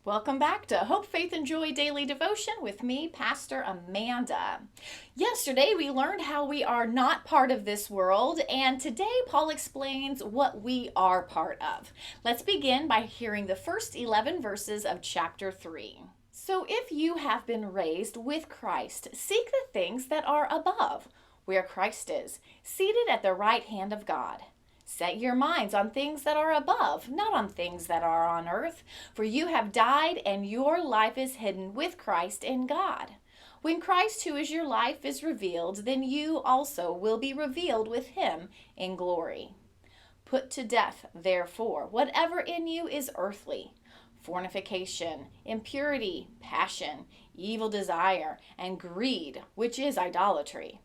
Welcome back to Hope, Faith, and Joy Daily Devotion with me, Pastor Amanda. Yesterday we learned how we are not part of this world, and today Paul explains what we are part of. Let's begin by hearing the first 11 verses of chapter 3. So if you have been raised with Christ, seek the things that are above, where Christ is, seated at the right hand of God. Set your minds on things that are above, not on things that are on earth, for you have died and your life is hidden with Christ in God. When Christ, who is your life, is revealed, then you also will be revealed with him in glory. Put to death, therefore, whatever in you is earthly: fornication, impurity, passion, evil desire, and greed, which is idolatry.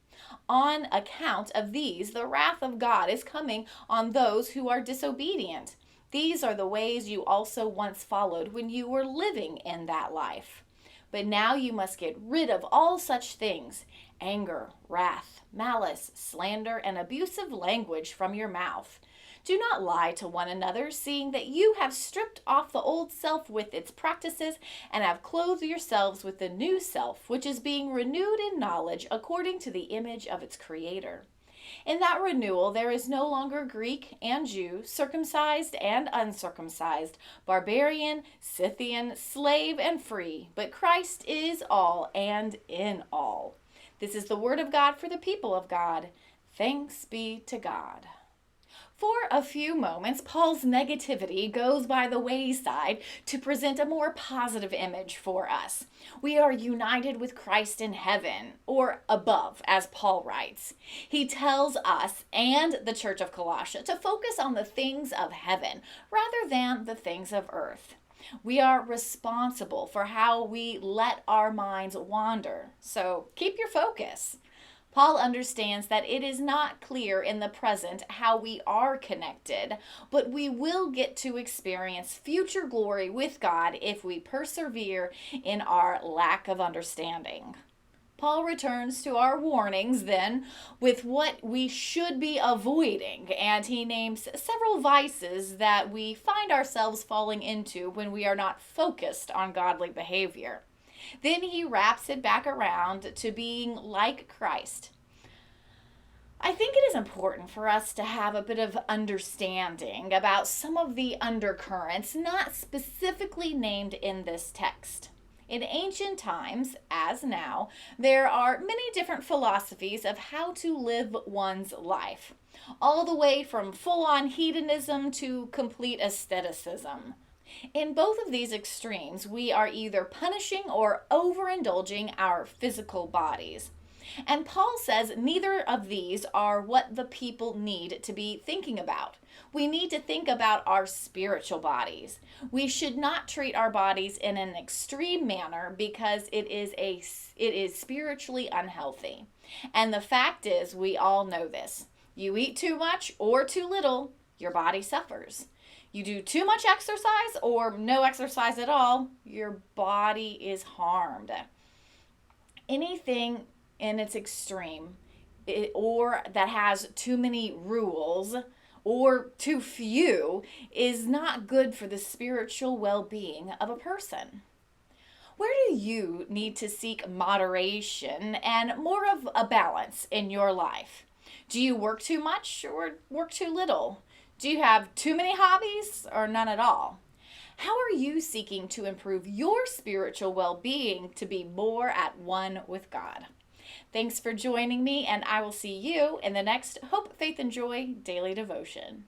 On account of these, the wrath of God is coming on those who are disobedient. These are the ways you also once followed when you were living in that life. But now you must get rid of all such things: anger, wrath, malice, slander, and abusive language from your mouth. Do not lie to one another, seeing that you have stripped off the old self with its practices and have clothed yourselves with the new self, which is being renewed in knowledge according to the image of its Creator. In that renewal there is no longer Greek and Jew, circumcised and uncircumcised, barbarian, Scythian, slave and free, but Christ is all and in all. This is the word of God for the people of God. Thanks be to God. For a few moments, Paul's negativity goes by the wayside to present a more positive image for us. We are united with Christ in heaven, or above, as Paul writes. He tells us and the church of Colossae to focus on the things of heaven rather than the things of earth. We are responsible for how we let our minds wander, so keep your focus. Paul understands that it is not clear in the present how we are connected, but we will get to experience future glory with God if we persevere in our lack of understanding. Paul returns to our warnings then with what we should be avoiding, and he names several vices that we find ourselves falling into when we are not focused on godly behavior. Then he wraps it back around to being like Christ. I think it is important for us to have a bit of understanding about some of the undercurrents not specifically named in this text. In ancient times, as now, there are many different philosophies of how to live one's life, all the way from full-on hedonism to complete asceticism. In both of these extremes, we are either punishing or overindulging our physical bodies. And Paul says neither of these are what the people need to be thinking about. We need to think about our spiritual bodies. We should not treat our bodies in an extreme manner because it is spiritually unhealthy. And the fact is, we all know this. You eat too much or too little, your body suffers. You do too much exercise or no exercise at all, your body is harmed. Anything in its extreme or that has too many rules or too few is not good for the spiritual well-being of a person. Where do you need to seek moderation and more of a balance in your life? Do you work too much or work too little? Do you have too many hobbies or none at all? How are you seeking to improve your spiritual well-being to be more at one with God? Thanks for joining me, and I will see you in the next Hope, Faith, and Joy Daily Devotion.